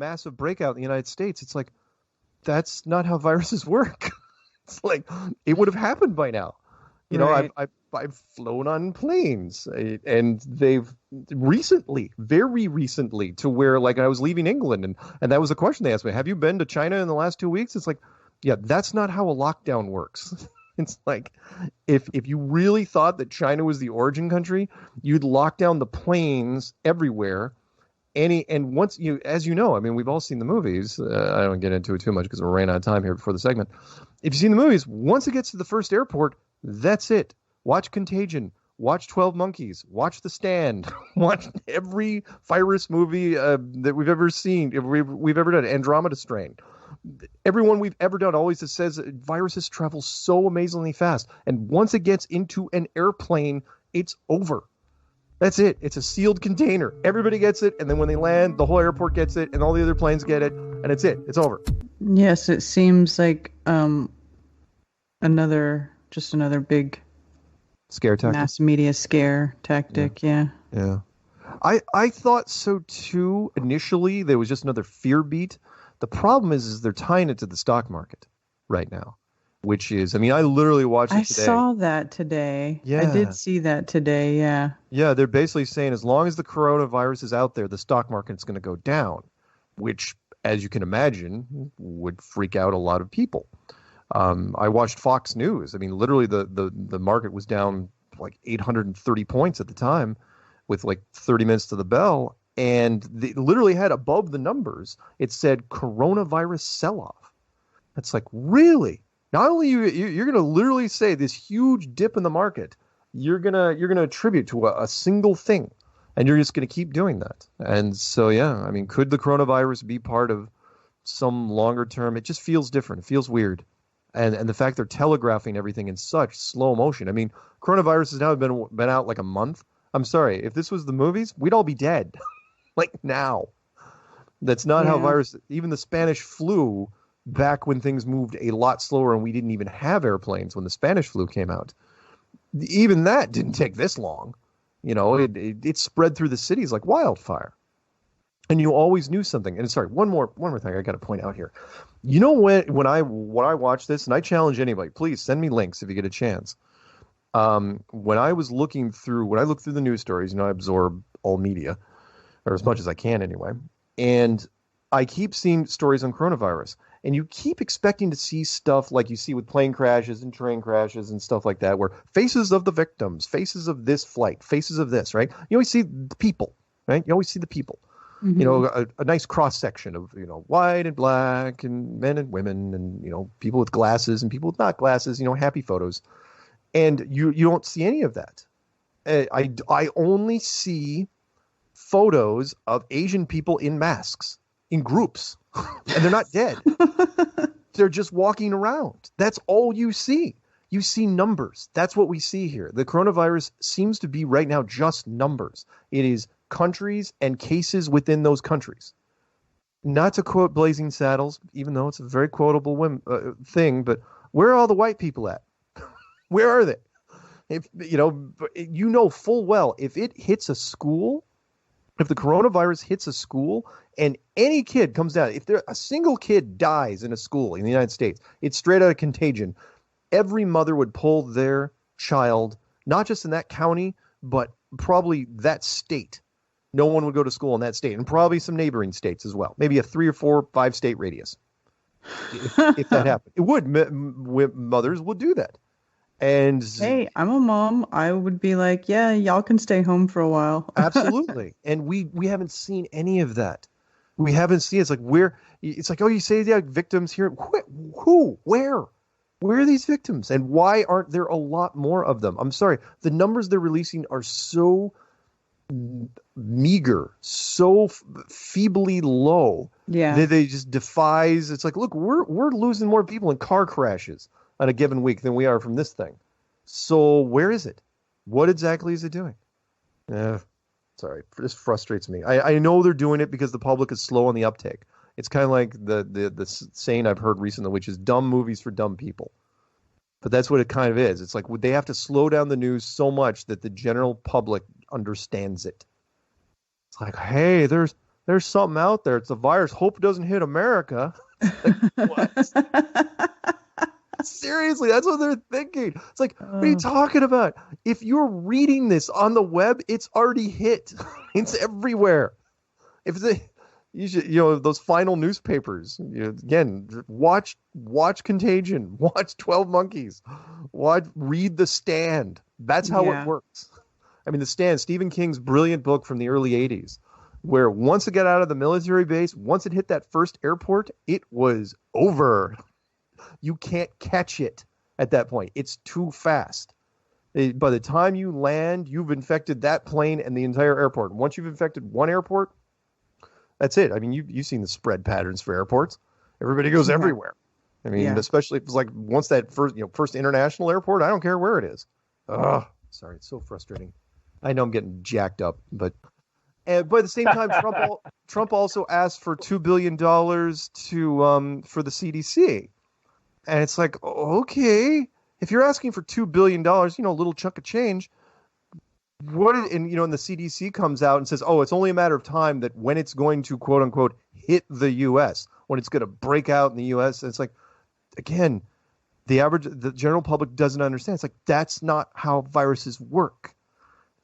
massive breakout in the United States. It's like, that's not how viruses work. It's like, it would have happened by now. You know, Right. I've flown on planes, and they've recently, very recently, to where like I was leaving England, and that was a question they asked me: have you been to China in the last 2 weeks? It's like, yeah, that's not how a lockdown works. It's like, if you really thought that China was the origin country, you'd lock down the planes everywhere. And once you, as you know, I mean, we've all seen the movies. I don't get into it too much because we're running out of time here before the segment. If you've seen the movies, once it gets to the first airport, that's it. Watch Contagion. Watch 12 Monkeys. Watch The Stand. Watch every virus movie that we've ever seen. We've ever done. Andromeda Strain. Everyone we've ever done always says viruses travel so amazingly fast. And once it gets into an airplane, it's over. That's it. It's a sealed container. Everybody gets it. And then when they land, the whole airport gets it and all the other planes get it. And it's it. It's over. Yes, it seems like another big Scare tactic. mass media scare tactic. Yeah. Yeah. I thought so too initially. There was just another fear beat. The problem is they're tying it to the stock market right now, which is, I mean, I literally watched it today. I saw that today. Yeah. I did see that today, yeah. Yeah, they're basically saying as long as the coronavirus is out there, the stock market's going to go down, which, as you can imagine, would freak out a lot of people. I watched Fox News. I mean, literally the market was down like 830 points at the time with like 30 minutes to the bell. And they literally had above the numbers, it said coronavirus sell-off. It's like, really? Not only you're going to literally say this huge dip in the market, you're gonna attribute to a single thing, and you're just going to keep doing that. And so, yeah, I mean, could the coronavirus be part of some longer term? It just feels different. It feels weird. And the fact they're telegraphing everything in such slow motion. I mean, coronavirus has now been out like a month. I'm sorry, if this was the movies, we'd all be dead. Like now. That's not how virus, even the Spanish flu, back when things moved a lot slower and we didn't even have airplanes when the Spanish flu came out. Even that didn't take this long. You know, it spread through the cities like wildfire. And you always knew something. And sorry, one more thing I got to point out here. You know, when I watch this, and I challenge anybody, please send me links if you get a chance. When I look through the news stories, you know, I absorb all media, or as much as I can anyway. And I keep seeing stories on coronavirus. And you keep expecting to see stuff like you see with plane crashes and train crashes and stuff like that, where faces of the victims, faces of this flight, faces of this, right? You always see the people, right? You always see the people. Mm-hmm. You know, a nice cross section of, you know, white and black and men and women and, you know, people with glasses and people with not glasses, you know, happy photos. And you don't see any of that. I only see photos of Asian people in masks, in groups, and they're not dead. They're just walking around. That's all you see. You see numbers. That's what we see here. The coronavirus seems to be right now just numbers. It is countries and cases within those countries. Not to quote Blazing Saddles, even though it's a very quotable thing, but where are all the white people at? Where are they? If you know full well, if it hits a school, if the coronavirus hits a school and any kid comes down, if a single kid dies in a school in the United States, it's straight out of Contagion. Every mother would pull their child, not just in that county, but probably that state. No one would go to school in that state, and probably some neighboring states as well. Maybe a 3 or 4 or 5 state radius. If that happened, it would. Mothers would do that. And hey, I'm a mom. I would be like, yeah, y'all can stay home for a while. Absolutely. And we haven't seen any of that. We haven't seen. It's like, oh, you say the victims here. Who? Where? Where are these victims? And why aren't there a lot more of them? I'm sorry. The numbers they're releasing are so meager, so feebly low. Yeah. That they just defies. It's like, look, we're losing more people in car crashes on a given week than we are from this thing. So where is it? What exactly is it doing? Sorry, this frustrates me. I know they're doing it because the public is slow on the uptake. It's kind of like the saying I've heard recently, which is dumb movies for dumb people. But that's what it kind of is. It's like they have to slow down the news so much that the general public understands it. It's like, hey, there's there's something out there. It's a virus. Hope it doesn't hit America. Like, what? Seriously, that's what they're thinking. It's like, what are you talking about? If you're reading this on the web, it's already hit. It's everywhere. If the you should, those final newspapers. Again, watch Contagion, watch 12 Monkeys, read The Stand. That's how it works. I mean, The Stand, Stephen King's brilliant book from the early 80s, where once it got out of the military base, once it hit that first airport, it was over. You can't catch it at that point. It's too fast. By the time you land, you've infected that plane and the entire airport. And once you've infected one airport, that's it. I mean, you've seen the spread patterns for airports. Everybody goes everywhere. I mean, especially if it's like once that first international airport, I don't care where it is. Ugh, sorry, it's so frustrating. I know I'm getting jacked up, but at the same time, Trump also asked for $2 billion for the CDC. And it's like, okay, if you're asking for $2 billion, a little chunk of change, and the CDC comes out and says, oh, it's only a matter of time that when it's going to, quote unquote, hit the U.S., when it's going to break out in the U.S. And it's like, again, the general public doesn't understand. It's like, that's not how viruses work.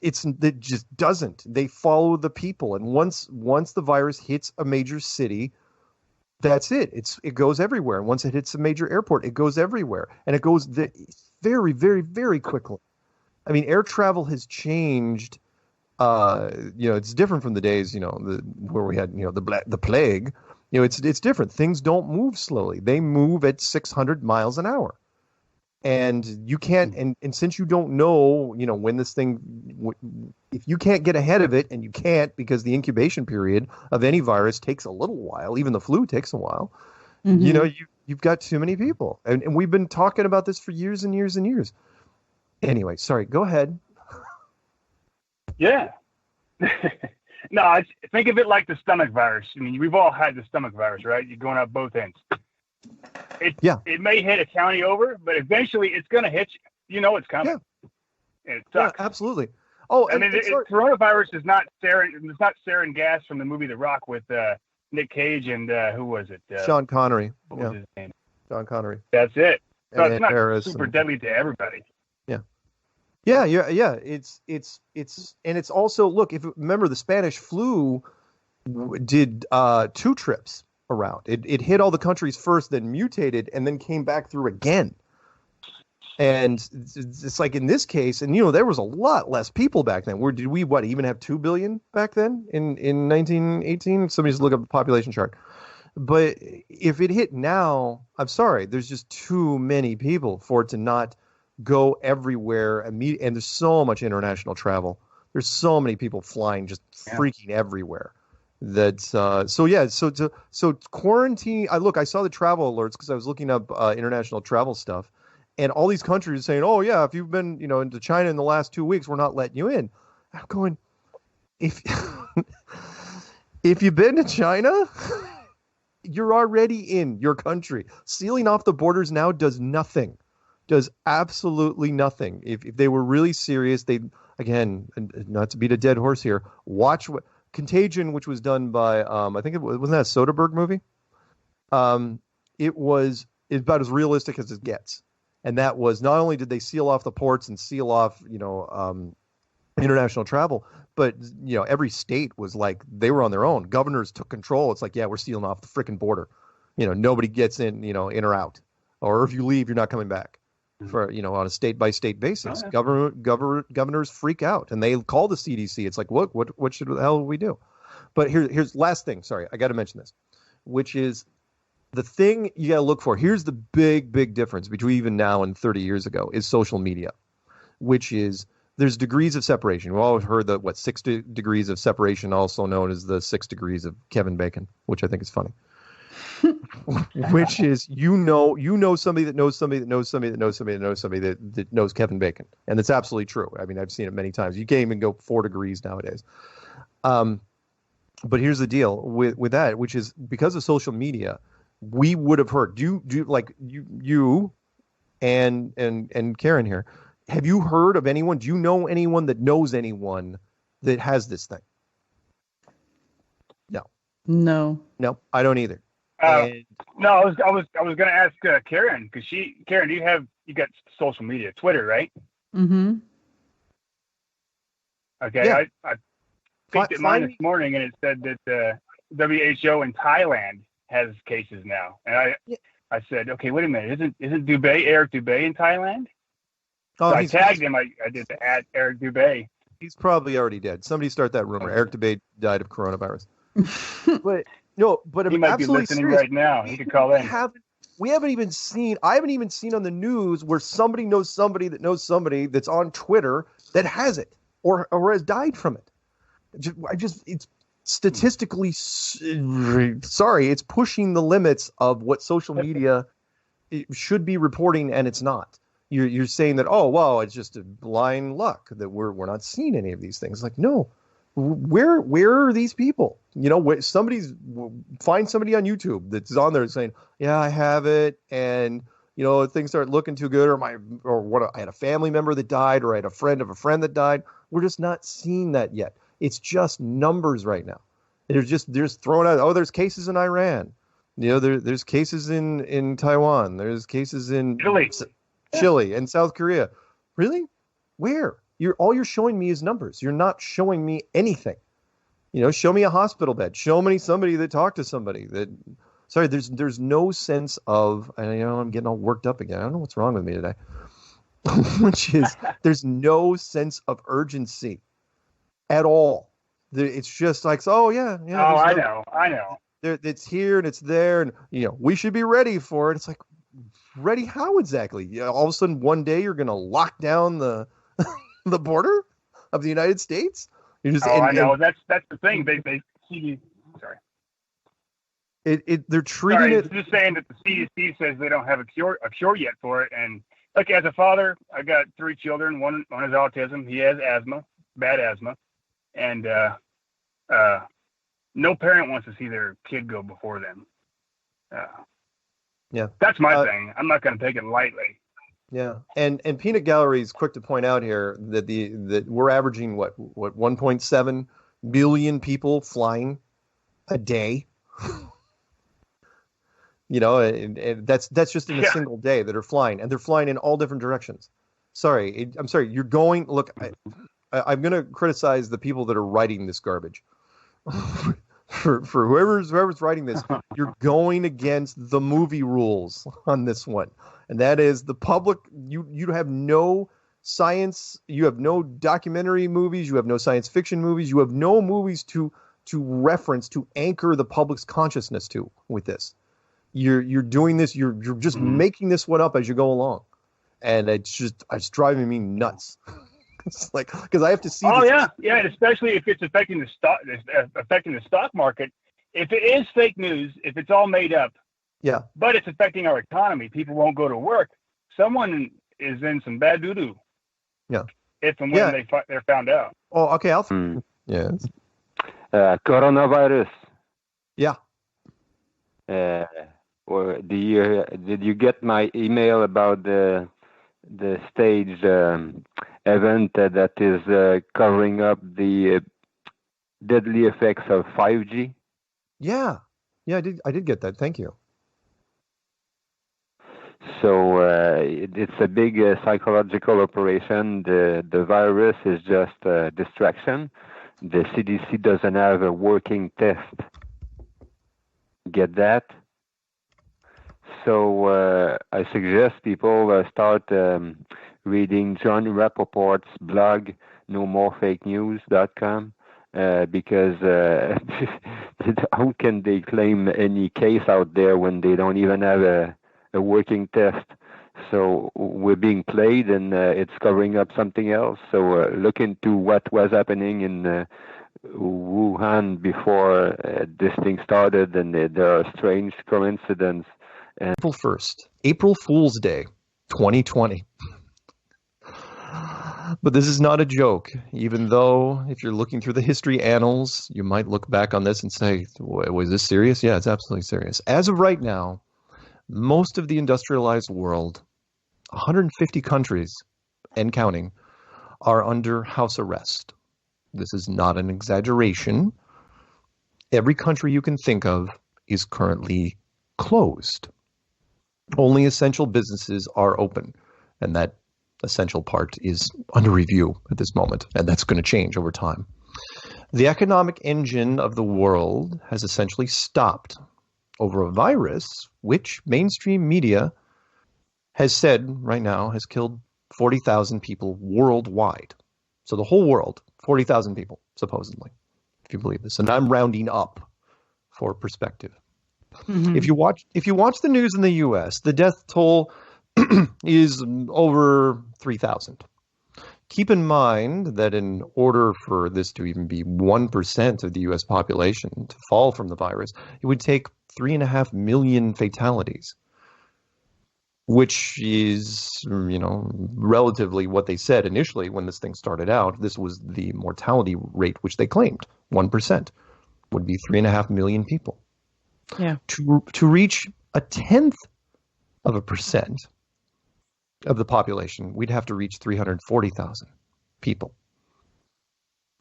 It just doesn't. They follow the people. And once the virus hits a major city, that's it. It goes everywhere. And once it hits a major airport, it goes everywhere. And it goes very, very, very quickly. I mean, air travel has changed. It's different from the days, where we had, the plague. It's different. Things don't move slowly. They move at 600 miles an hour. And you can't, and since you don't know, when this thing, if you can't get ahead of it, and you can't because the incubation period of any virus takes a little while, even the flu takes a while, you've got too many people. And we've been talking about this for years and years and years. Anyway, sorry, go ahead. Yeah. No, think of it like the stomach virus. I mean, we've all had the stomach virus, right? You're going out both ends. It may hit a county over, but eventually it's going to hit you. You know it's coming. Yeah. And it sucks. Yeah, absolutely. Oh, I mean, coronavirus is not sarin. It's not sarin gas from the movie The Rock with Nick Cage and who was it? Sean Connery. What was his name? Sean Connery. That's it. So and it's not Harris super deadly to everybody. Yeah. It's also, look, remember the Spanish flu did 2 trips around. It hit all the countries first, then mutated, and then came back through again. And it's like in this case, and there was a lot less people back then. Did we even have 2 billion back then in 1918? Somebody just look up the population chart. But if it hit now, I'm sorry, there's just too many people for it to not go everywhere. And there's so much international travel. There's so many people flying, just freaking everywhere. So quarantine. I saw the travel alerts because I was looking up international travel stuff, and all these countries saying, "Oh yeah, if you've been into China in the last 2 weeks, we're not letting you in." I'm going, if you've been to China, you're already in your country. Sealing off the borders now does nothing. Does absolutely nothing. If they were really serious, again, not to beat a dead horse here, watch Contagion, which was done by, I think wasn't that a Soderbergh movie? It's about as realistic as it gets. And that was, not only did they seal off the ports and seal off, international travel, but, every state was like, they were on their own. Governors took control. It's like, yeah, we're sealing off the freaking border. Nobody gets in, in or out. Or if you leave, you're not coming back. For on a state by state basis, governors freak out, and they call the CDC. It's like, what should the hell we do? But here's last thing. Sorry, I got to mention this, which is the thing you got to look for. Here's the big difference between even now and 30 years ago is social media, which is there's degrees of separation. We've all heard the 6 degrees of separation, also known as the 6 degrees of Kevin Bacon, which I think is funny. Which is somebody that knows somebody that knows somebody that knows somebody that knows somebody that knows Kevin Bacon, and it's absolutely true. I mean, I've seen it many times. You can't even go 4 degrees nowadays. But here's the deal with that, which is because of social media, we would have heard. Do like you and Karen here? Have you heard of anyone? Do you know anyone that knows anyone that has this thing? No. No. No, I don't either. No, I was going to ask Karen, because Karen, you got social media, Twitter, right? Mm-hmm. Okay, yeah. I peeked at mine this morning, and it said that WHO in Thailand has cases now, and I said, okay, wait a minute, isn't Eric Dubé in Thailand? Oh, so I tagged him. I did the at Eric Dubé. He's probably already dead. Somebody start that rumor. Eric Dubé died of coronavirus. but he might be listening right now. He could call in. I haven't even seen on the news where somebody knows somebody that knows somebody that's on Twitter that has it or has died from it. It's statistically, it's pushing the limits of what social media should be reporting, and it's not. You're saying that, oh, wow, it's just a blind luck that we're not seeing any of these things. Like, no, where are these people? Find somebody on YouTube that's on there saying, yeah, I have it, and things start looking too good, I had a family member that died, or I had a friend of a friend that died. We're just not seeing that yet. It's just numbers right now. They're just throwing out, oh, there's cases in Iran. There's cases in Taiwan. There's cases in Chile and South Korea. Really? Where? All you're showing me is numbers. You're not showing me anything. Show me a hospital bed. Show me somebody that talked to somebody that. Sorry, there's no sense of. I'm getting all worked up again. I don't know what's wrong with me today. Which is, there's no sense of urgency at all. It's just like, oh yeah. Oh, I know. It's here and it's there, and we should be ready for it. It's like, ready how exactly? All of a sudden, one day you're going to lock down the the border of the United States? I know. That's the thing. They see. Sorry. They're treating it. Just saying that the CDC says they don't have a cure yet for it, and like as a father, I got 3 children. One has autism. He has asthma, bad asthma, and no parent wants to see their kid go before them. Yeah, that's my thing. I'm not going to take it lightly. Yeah, and Peanut Gallery is quick to point out here that we're averaging what 1.7 billion people flying a day. And that's just in a single day that are flying, and they're flying in all different directions. I'm sorry. You're going. Look, I'm going to criticize the people that are writing this garbage. For whoever's writing this, you're going against the movie rules on this one, and that is the public. You have no science. You have no documentary movies. You have no science fiction movies. You have no movies to reference, to anchor the public's consciousness to with this. You're doing this. You're just making this one up as you go along, and it's driving me nuts. It's like, because I have to see. Oh yeah, and especially if it's affecting the stock market. If it is fake news, if it's all made up, yeah, but it's affecting our economy, people won't go to work. Someone is in some bad doo-doo. Yeah. If and when they're found out. Oh, okay. Yeah. Coronavirus. Yeah. Or did you get my email about the stage event that is covering up the deadly effects of 5G? Yeah, I did get that. Thank you. So it's a big psychological operation. The virus is just a distraction. The CDC doesn't have a working test. Get that? So I suggest people start reading John Rappaport's blog, nomorefakenews.com, because how can they claim any case out there when they don't even have a working test? So we're being played, and it's covering up something else. So look into what was happening in Wuhan before this thing started, and there are strange coincidences. April 1st, April Fool's Day, 2020. But this is not a joke, even though if you're looking through the history annals, you might look back on this and say, was this serious? Yeah, it's absolutely serious. As of right now, most of the industrialized world, 150 countries and counting, are under house arrest. This is not an exaggeration. Every country you can think of is currently closed. Only essential businesses are open, and that essential part is under review at this moment, and that's going to change over time. The economic engine of the world has essentially stopped over a virus which mainstream media has said right now has killed 40,000 people worldwide. So the whole world, 40,000 people, supposedly, if you believe this. And I'm rounding up for perspective. Mm-hmm. If you watch the news in the U.S., the death toll is over 3,000. Keep in mind that in order for this to even be 1% of the U.S. population to fall from the virus, it would take 3.5 million fatalities, which is, relatively what they said initially when this thing started out. This was the mortality rate, which they claimed 1% would be 3.5 million people. Yeah. To reach 1/10 of a percent of the population, we'd have to reach 340,000 people.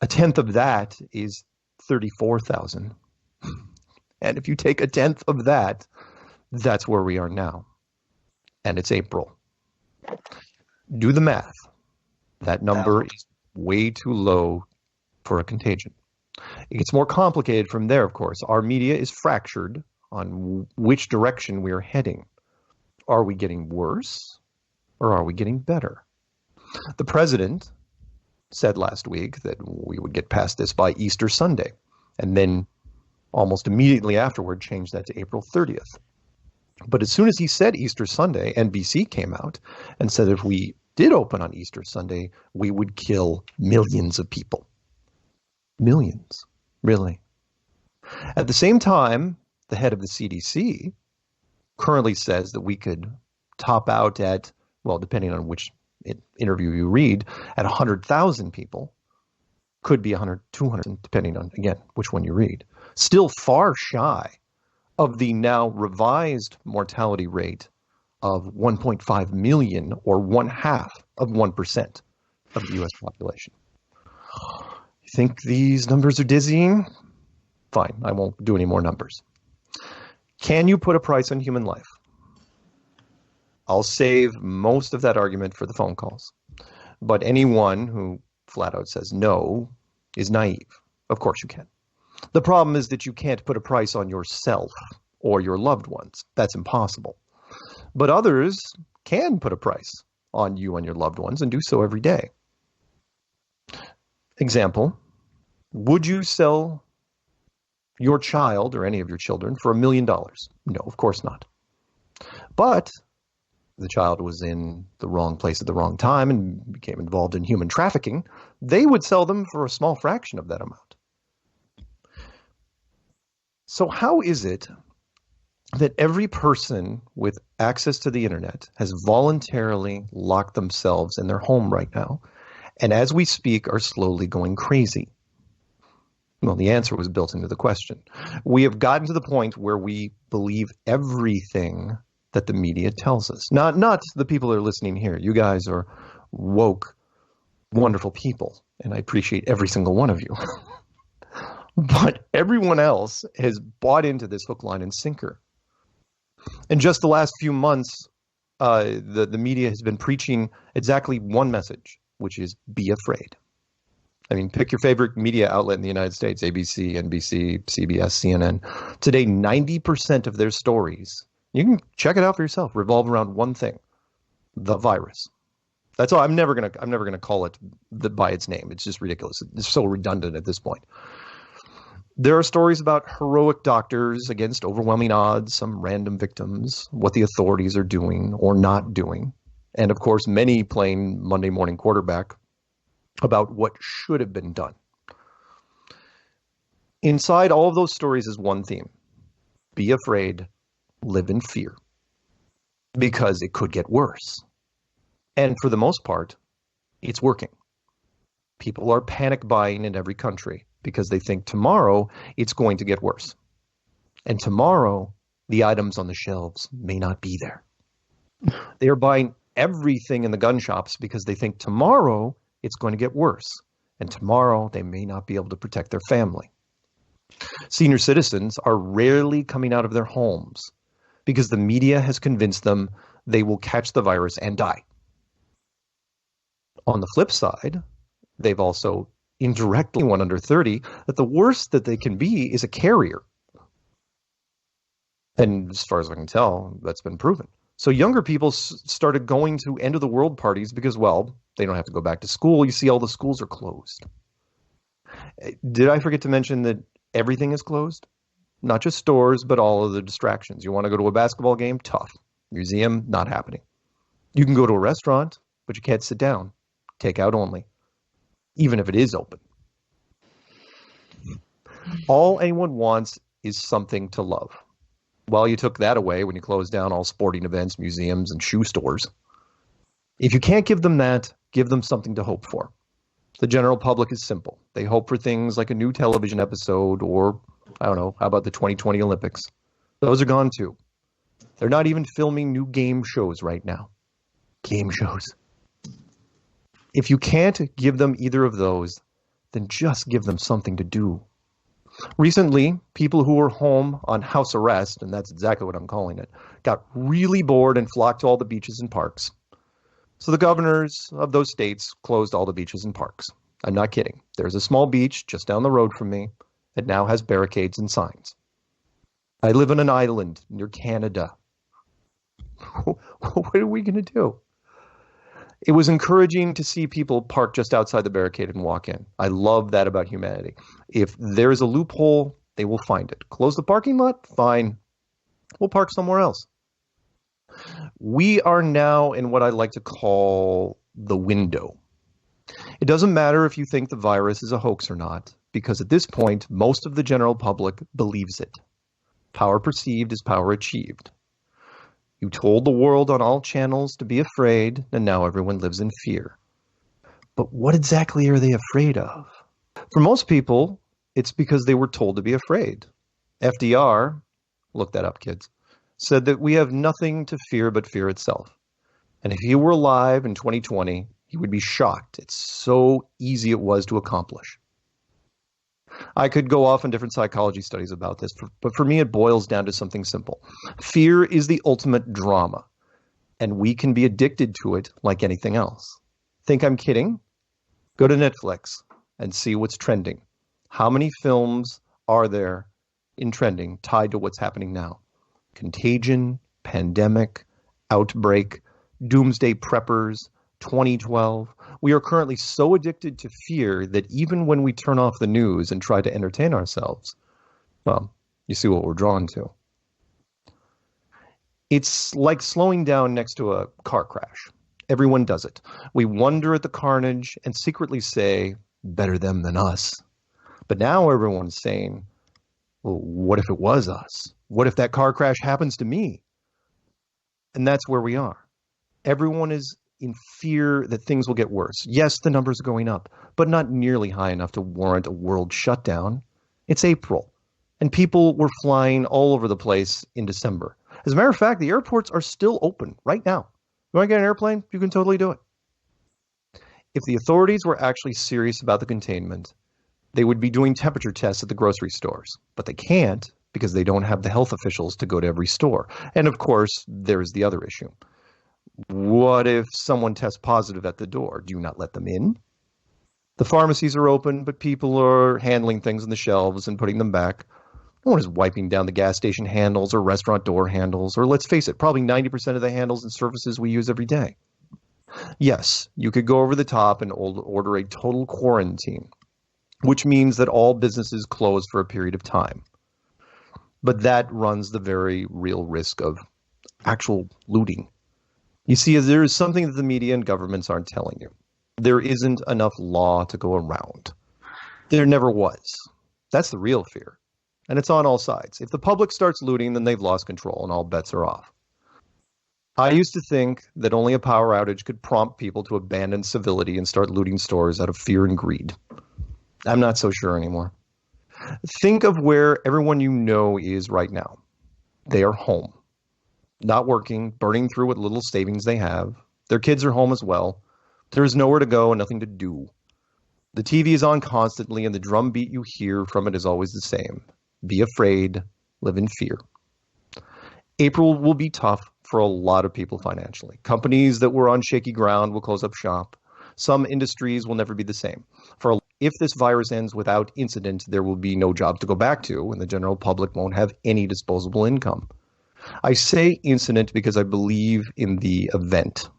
1/10 of that is 34,000. And if you take 1/10 of that, that's where we are now. And it's April. Do the math. That number is way too low for a contagion. It gets more complicated from there, of course. Our media is fractured on which direction we are heading. Are we getting worse or are we getting better? The president said last week that we would get past this by Easter Sunday, and then almost immediately afterward changed that to April 30th. But as soon as he said Easter Sunday, NBC came out and said if we did open on Easter Sunday, we would kill millions of people. Millions, really. At the same time, the head of the CDC currently says that we could top out at, well, depending on which interview you read, at 100,000 people. Could be 100, 200, depending on, again, which one you read. Still far shy of the now revised mortality rate of 1.5 million, or 1/2 of 1% of the U.S. population. You think these numbers are dizzying? Fine, I won't do any more numbers. Can you put a price on human life? I'll save most of that argument for the phone calls. But anyone who flat out says no is naive. Of course you can. The problem is that you can't put a price on yourself or your loved ones. That's impossible. But others can put a price on you and your loved ones and do so every day. Example, would you sell your child or any of your children for $1 million? No, of course not. But the child was in the wrong place at the wrong time and became involved in human trafficking, they would sell them for a small fraction of that amount. So how is it that every person with access to the internet has voluntarily locked themselves in their home right now, and as we speak are slowly going crazy? Well, the answer was built into the question. We have gotten to the point where we believe everything that the media tells us. Not the people that are listening here. You guys are woke, wonderful people, and I appreciate every single one of you. But everyone else has bought into this hook, line, and sinker. In just the last few months, the media has been preaching exactly one message, which is be afraid. I mean, pick your favorite media outlet in the United States, ABC, NBC, CBS, CNN. Today, 90% of their stories, you can check it out for yourself, revolve around one thing: the virus. That's all. I'm never gonna call it by its name. It's just ridiculous. It's so redundant at this point. There are stories about heroic doctors against overwhelming odds, some random victims, what the authorities are doing or not doing, and of course, many playing Monday morning quarterback about what should have been done. Inside all of those stories is one theme: be afraid, live in fear, because it could get worse. And for the most part, it's working. People are panic buying in every country because they think tomorrow it's going to get worse. And tomorrow, the items on the shelves may not be there. They are buying everything in the gun shops because they think tomorrow it's going to get worse. And tomorrow they may not be able to protect their family. Senior citizens are rarely coming out of their homes because the media has convinced them they will catch the virus and die. On the flip side, they've also indirectly one under 30 that the worst that they can be is a carrier. And as far as I can tell, that's been proven. So younger people started going to end of the world parties because, well, they don't have to go back to school. You see, all the schools are closed. Did I forget to mention that everything is closed? Not just stores, but all of the distractions. You want to go to a basketball game? Tough. Museum? Not happening. You can go to a restaurant, but you can't sit down. Takeout only, even if it is open. All anyone wants is something to love. Well, you took that away when you closed down all sporting events, museums, and shoe stores. If you can't give them that, give them something to hope for. The general public is simple. They hope for things like a new television episode or, I don't know, how about the 2020 Olympics? Those are gone too. They're not even filming new game shows right now. Game shows. If you can't give them either of those, then just give them something to do. Recently, people who were home on house arrest, and that's exactly what I'm calling it, got really bored and flocked to all the beaches and parks. So the governors of those states closed all the beaches and parks. I'm not kidding. There's a small beach just down the road from me that now has barricades and signs. I live on an island near Canada. What are we going to do? It was encouraging to see people park just outside the barricade and walk in. I love that about humanity. If there's a loophole, they will find it. Close the parking lot? Fine. We'll park somewhere else. We are now in what I like to call the window. It doesn't matter if you think the virus is a hoax or not, because at this point, most of the general public believes it. Power perceived is power achieved. You told the world on all channels to be afraid, and now everyone lives in fear. But what exactly are they afraid of? For most people, it's because they were told to be afraid. FDR, look that up, kids, said that we have nothing to fear but fear itself. And if he were alive in 2020, he would be shocked. It's so easy it was to accomplish. I could go off on different psychology studies about this, but for me it boils down to something simple. Fear is the ultimate drama, and we can be addicted to it like anything else. Think I'm kidding? Go to Netflix and see what's trending. How many films are there in trending tied to what's happening now? Contagion, Pandemic, Outbreak, Doomsday Preppers, 2012. We are currently so addicted to fear that even when we turn off the news and try to entertain ourselves, well, you see what we're drawn to. It's like slowing down next to a car crash. Everyone does it. We wonder at the carnage and secretly say, better them than us. But now everyone's saying, well, what if it was us? What if that car crash happens to me? And that's where we are. Everyone is in fear that things will get worse. Yes, the numbers are going up, but not nearly high enough to warrant a world shutdown. It's April, and people were flying all over the place in December. As a matter of fact, the airports are still open right now. You want to get an airplane? You can totally do it. If the authorities were actually serious about the containment, they would be doing temperature tests at the grocery stores, but they can't because they don't have the health officials to go to every store. And of course, there's the other issue. What if someone tests positive at the door? Do you not let them in? The pharmacies are open, but people are handling things on the shelves and putting them back. No one is wiping down the gas station handles or restaurant door handles, or let's face it, probably 90% of the handles and surfaces we use every day. Yes, you could go over the top and order a total quarantine, which means that all businesses close for a period of time. But that runs the very real risk of actual looting. You see, there is something that the media and governments aren't telling you. There isn't enough law to go around. There never was. That's the real fear. And it's on all sides. If the public starts looting, then they've lost control and all bets are off. I used to think that only a power outage could prompt people to abandon civility and start looting stores out of fear and greed. I'm not so sure anymore. Think of where everyone you know is right now. They are home. Not working, burning through what little savings they have. Their kids are home as well. There is nowhere to go and nothing to do. The TV is on constantly, and the drumbeat you hear from it is always the same. Be afraid, live in fear. April will be tough for a lot of people financially. Companies that were on shaky ground will close up shop. Some industries will never be the same. If this virus ends without incident, there will be no jobs to go back to, and the general public won't have any disposable income. I say incident because I believe in the event,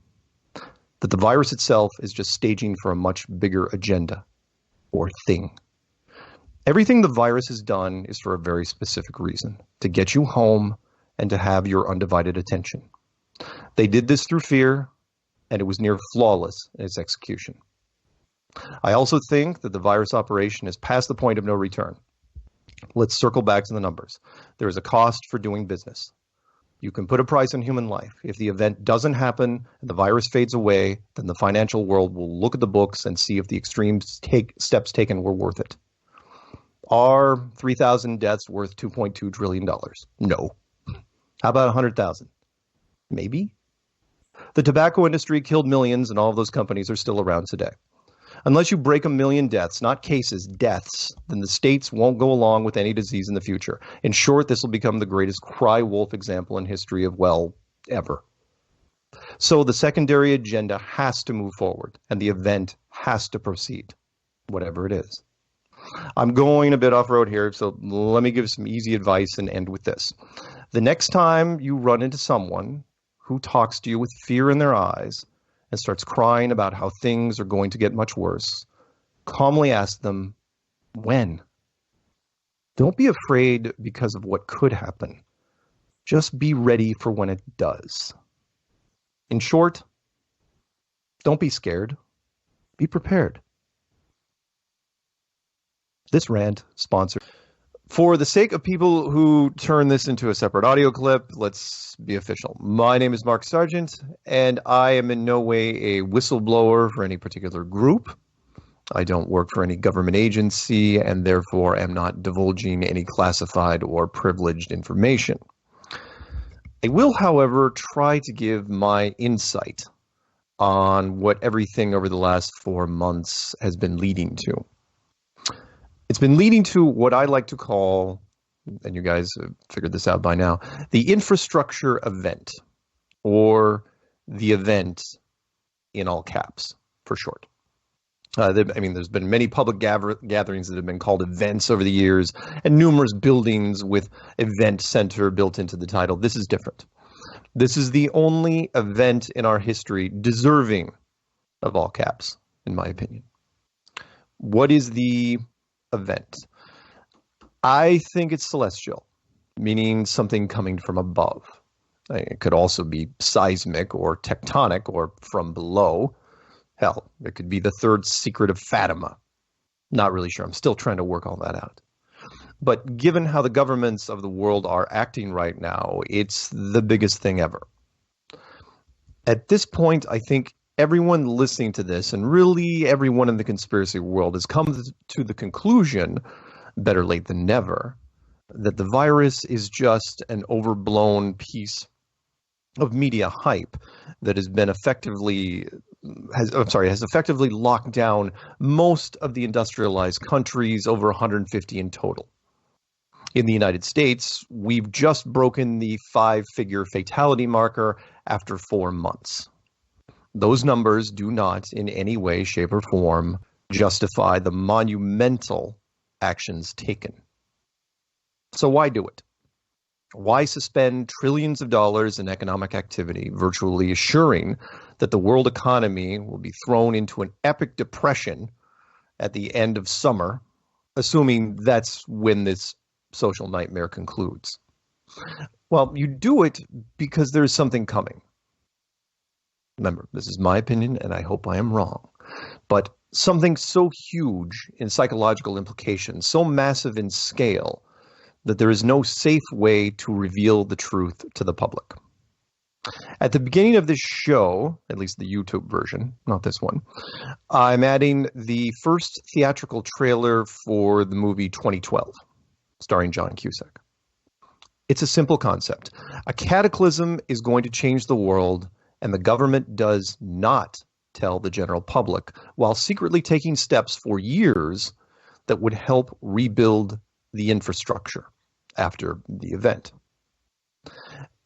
that the virus itself is just staging for a much bigger agenda or thing. Everything the virus has done is for a very specific reason, to get you home and to have your undivided attention. They did this through fear, and it was near flawless in its execution. I also think that the virus operation is past the point of no return. Let's circle back to the numbers. There is a cost for doing business. You can put a price on human life. If the event doesn't happen and the virus fades away, then the financial world will look at the books and see if the extreme steps taken were worth it. Are 3,000 deaths worth $2.2 trillion? No. How about 100,000? Maybe. The tobacco industry killed millions, and all of those companies are still around today. Unless you break 1 million deaths, not cases, deaths, then the states won't go along with any disease in the future. In short, this will become the greatest cry wolf example in history of, well, ever. So the secondary agenda has to move forward, and the event has to proceed, whatever it is. I'm going a bit off-road here, so let me give some easy advice and end with this. The next time you run into someone who talks to you with fear in their eyes and starts crying about how things are going to get much worse, calmly ask them, when? Don't be afraid because of what could happen. Just be ready for when it does. In short, don't be scared. Be prepared. This rant sponsored. For the sake of people who turn this into a separate audio clip, let's be official. My name is Mark Sargent, and I am in no way a whistleblower for any particular group. I don't work for any government agency, and therefore am not divulging any classified or privileged information. I will, however, try to give my insight on what everything over the last 4 months has been leading to. It's been leading to what I like to call, and you guys have figured this out by now, the infrastructure event, or the event in all caps, for short. There's been many public gatherings that have been called events over the years, and numerous buildings with event center built into the title. This is different. This is the only event in our history deserving of all caps, in my opinion. What is the event? I think it's celestial, meaning something coming from above. It could also be seismic or tectonic or from below. Hell, it could be the third secret of Fatima. Not really sure. I'm still trying to work all that out. But given how the governments of the world are acting right now, it's the biggest thing ever. At this point, I think everyone listening to this, and really everyone in the conspiracy world, has come to the conclusion, better late than never, that the virus is just an overblown piece of media hype that has effectively locked down most of the industrialized countries, over 150 in total. In the United States, we've just broken the 5-figure fatality marker after 4 months. Those numbers do not in any way, shape, or form justify the monumental actions taken. So why do it? Why suspend trillions of dollars in economic activity, virtually assuring that the world economy will be thrown into an epic depression at the end of summer, assuming that's when this social nightmare concludes? Well, you do it because there's something coming. Remember, this is my opinion, and I hope I am wrong. But something so huge in psychological implications, so massive in scale, that there is no safe way to reveal the truth to the public. At the beginning of this show, at least the YouTube version, not this one, I'm adding the first theatrical trailer for the movie 2012, starring John Cusack. It's a simple concept. A cataclysm is going to change the world, and the government does not tell the general public, while secretly taking steps for years that would help rebuild the infrastructure after the event.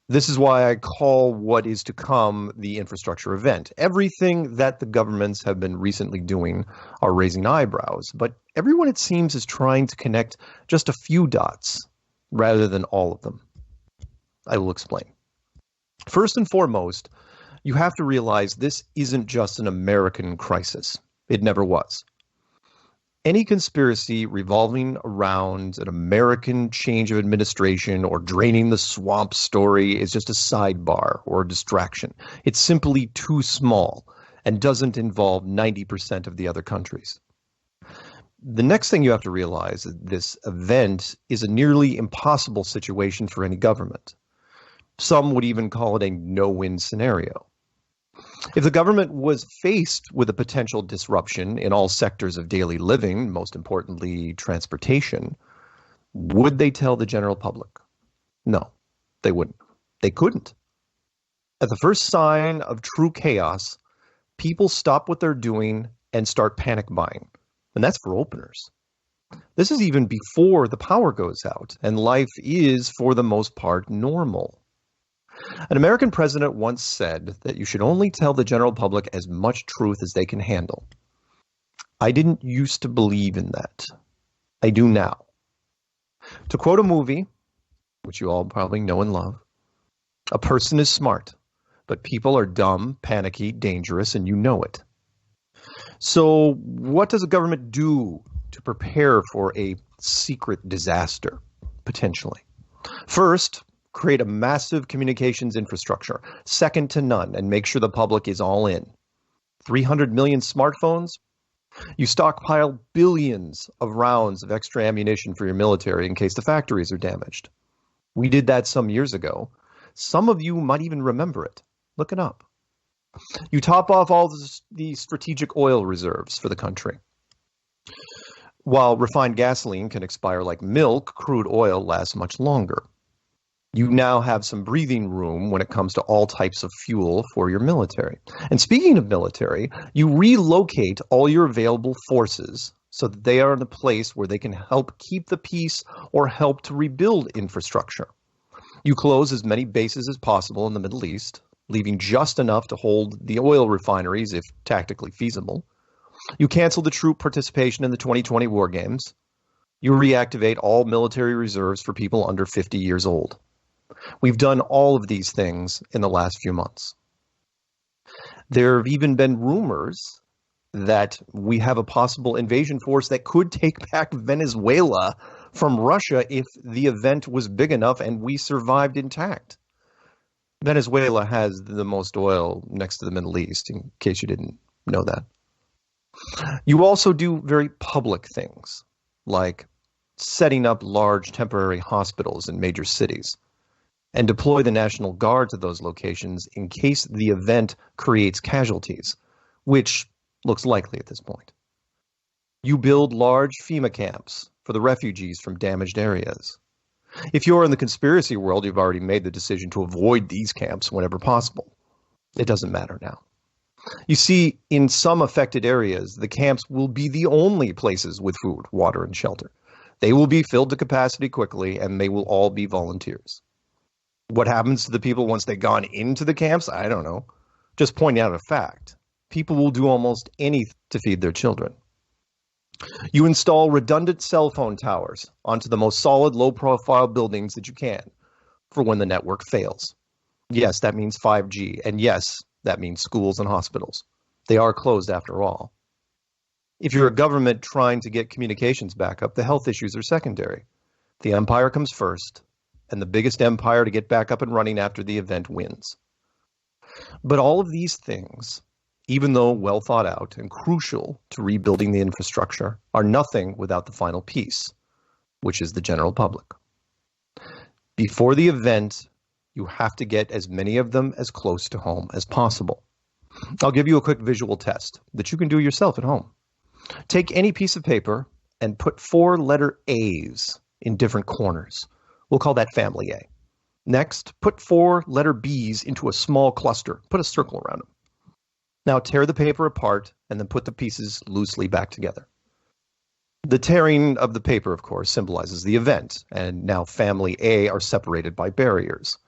This is why I call what is to come the infrastructure event. Everything that the governments have been recently doing are raising eyebrows, but everyone, it seems, is trying to connect just a few dots rather than all of them. I will explain. First and foremost, you have to realize this isn't just an American crisis. It never was. Any conspiracy revolving around an American change of administration or draining the swamp story is just a sidebar or a distraction. It's simply too small and doesn't involve 90% of the other countries. The next thing you have to realize is this event is a nearly impossible situation for any government. Some would even call it a no-win scenario. If the government was faced with a potential disruption in all sectors of daily living, most importantly transportation, would they tell the general public? No, they wouldn't. They couldn't. At the first sign of true chaos, people stop what they're doing and start panic buying. And that's for openers. This is even before the power goes out and life is, for the most part, normal. An American president once said that you should only tell the general public as much truth as they can handle. I didn't used to believe in that. I do now. To quote a movie, which you all probably know and love, a person is smart, but people are dumb, panicky, dangerous, and you know it. So what does a government do to prepare for a secret disaster, potentially? First, create a massive communications infrastructure, second to none, and make sure the public is all in. 300 million smartphones? You stockpile billions of rounds of extra ammunition for your military in case the factories are damaged. We did that some years ago. Some of you might even remember it. Look it up. You top off all the strategic oil reserves for the country. While refined gasoline can expire like milk, crude oil lasts much longer. You now have some breathing room when it comes to all types of fuel for your military. And speaking of military, you relocate all your available forces so that they are in a place where they can help keep the peace or help to rebuild infrastructure. You close as many bases as possible in the Middle East, leaving just enough to hold the oil refineries if tactically feasible. You cancel the troop participation in the 2020 war games. You reactivate all military reserves for people under 50 years old. We've done all of these things in the last few months. There have even been rumors that we have a possible invasion force that could take back Venezuela from Russia if the event was big enough and we survived intact. Venezuela has the most oil next to the Middle East, in case you didn't know that. You also do very public things, like setting up large temporary hospitals in major cities, and deploy the National Guard to those locations in case the event creates casualties, which looks likely at this point. You build large FEMA camps for the refugees from damaged areas. If you're in the conspiracy world, you've already made the decision to avoid these camps whenever possible. It doesn't matter now. You see, in some affected areas, the camps will be the only places with food, water, and shelter. They will be filled to capacity quickly, and they will all be volunteers. What happens to the people once they've gone into the camps? I don't know. Just pointing out a fact. People will do almost anything to feed their children. You install redundant cell phone towers onto the most solid, low-profile buildings that you can for when the network fails. Yes, that means 5G, and yes, that means schools and hospitals. They are closed after all. If you're a government trying to get communications back up, the health issues are secondary. The empire comes first, and the biggest empire to get back up and running after the event wins. But all of these things, even though well thought out and crucial to rebuilding the infrastructure, are nothing without the final piece, which is the general public. Before the event, you have to get as many of them as close to home as possible. I'll give you a quick visual test that you can do yourself at home. Take any piece of paper and put 4 letter A's in different corners. We'll call that family A. Next, put 4 letter B's into a small cluster. Put a circle around them. Now tear the paper apart and then put the pieces loosely back together. The tearing of the paper, of course, symbolizes the event, and now family A are separated by barriers.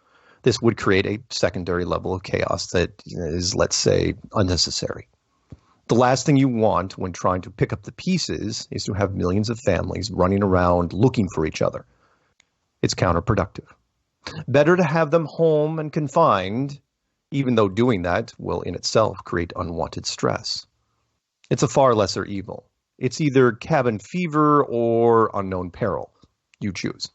This would create a secondary level of chaos that is, let's say, unnecessary. The last thing you want when trying to pick up the pieces is to have millions of families running around looking for each other. It's counterproductive. Better to have them home and confined, even though doing that will in itself create unwanted stress. It's a far lesser evil. It's either cabin fever or unknown peril. You choose.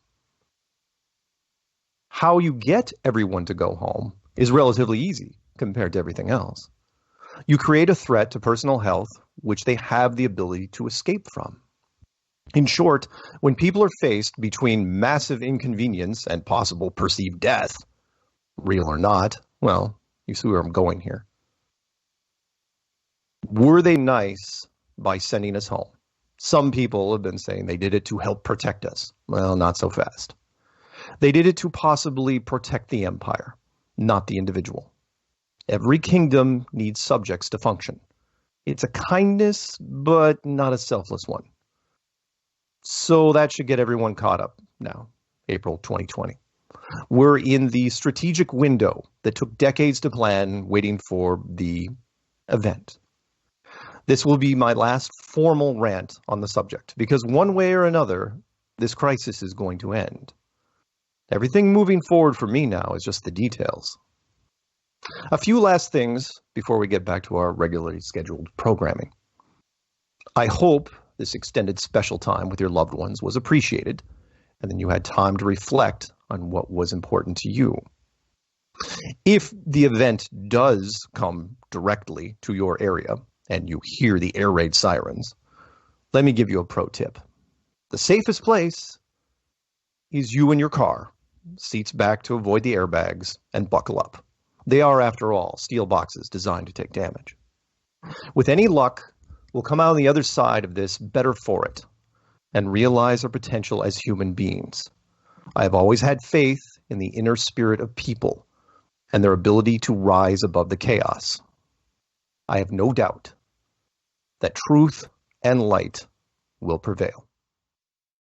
How you get everyone to go home is relatively easy compared to everything else. You create a threat to personal health which they have the ability to escape from. In short, when people are faced between massive inconvenience and possible perceived death, real or not, well, you see where I'm going here. Were they nice by sending us home? Some people have been saying they did it to help protect us. Well, not so fast. They did it to possibly protect the empire, not the individual. Every kingdom needs subjects to function. It's a kindness, but not a selfless one. So that should get everyone caught up now, April 2020. We're in the strategic window that took decades to plan, waiting for the event. This will be my last formal rant on the subject, because one way or another, this crisis is going to end. Everything moving forward for me now is just the details. A few last things before we get back to our regularly scheduled programming. I hope this extended special time with your loved ones was appreciated, and then you had time to reflect on what was important to you. If the event does come directly to your area, and you hear the air raid sirens, let me give you a pro tip. The safest place is you in your car, seats back to avoid the airbags, and buckle up. They are, after all, steel boxes designed to take damage. With any luck, we'll come out on the other side of this better for it and realize our potential as human beings. I have always had faith in the inner spirit of people and their ability to rise above the chaos. I have no doubt that truth and light will prevail.